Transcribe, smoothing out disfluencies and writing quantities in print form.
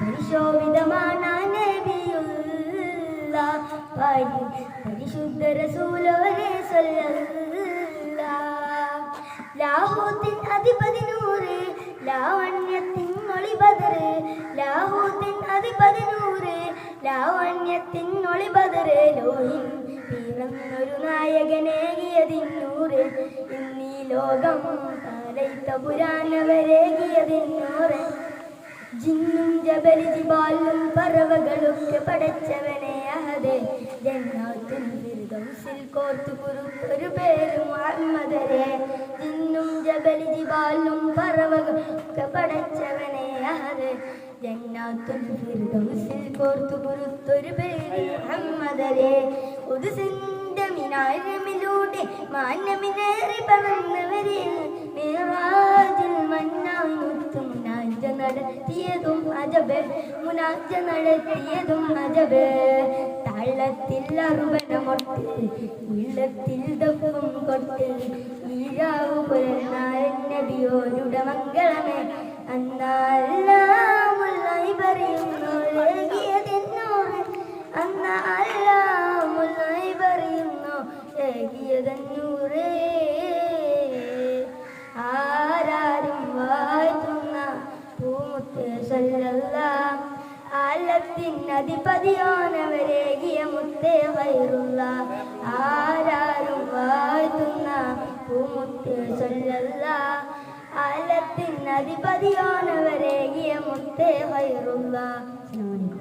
പരിശോഭിതമാണ് നബിയുള്ള പരിശുദ്ധ റസൂലോരെ ലാഹൂത്തിൻ അധിപതി നൂറ് ലാവണ്യത്തിൻ ഒളി ബദറ് ലാഹൂത്തിൻ അധിപതി നൂറ് ലാവണ്യത്തിൻ ഒളി ബദറ് ലോഹിൻ പിറന്നൊരു നായകനേകിയതിന്നൂറ് ഇന്നീ ലോകം താരൈത്ത പുരാനവരേകിയതിന്നൂറ് ജിന്നും ജബലി ജിബാലും പറവകളൊക്കെ പടച്ചവനെ അഹദേ ജന്നാത്തുൽ ഫിർദൗസിൽ കോർത്തു കുറുത്തൊരു പേര് മുഹമ്മദരെ ജിന്നും ജബലി ജിബാലും പറവകളൊക്കെ പടച്ചവനെ അഹദേ ജന്നാത്തുൽ ഫിർദൗസിൽ കോർത്തു കുറുത്തൊരു പേര് മുഹമ്മദരെ ഖുദ്സിന്റെ മിനാരമിലൂടെ മാനമിനേറി പറന്നവരെ മിഅ്റാജിൽ മന്നായി മുനാജ നടത്തിയതും അജബ് മുനാജ നടത്തിയതും അജബ് താളത്തിൽ അറുപനമൊട്ട് ഉള്ളത്തിൽ ദഫും കൊട്ട് ഈരാവു പുലർന്നാരൻ നബിയോരുടെ മംഗളമേ അന്നായി പറയുന്നോരേകിയതെന്നോറ് അന്നായി പറയുന്നു ഏകിയതെന്നൂറേ ആരാരും വാഴ്ത്തുന്ന പൂമുത്ത് സല്ലല്ലാഹ് ആലത്തിൻ അധിപതിയോനവരേകിയ മുത്തേ ഖൈറുള്ള ആരാരും വാഴ്ത്തുന്ന പൂമുത്ത് സല്ലല്ലാഹ് ആലത്തിൻ അധിപതിയോനവരേകിയ മുത്തേ ഖൈറുള്ള.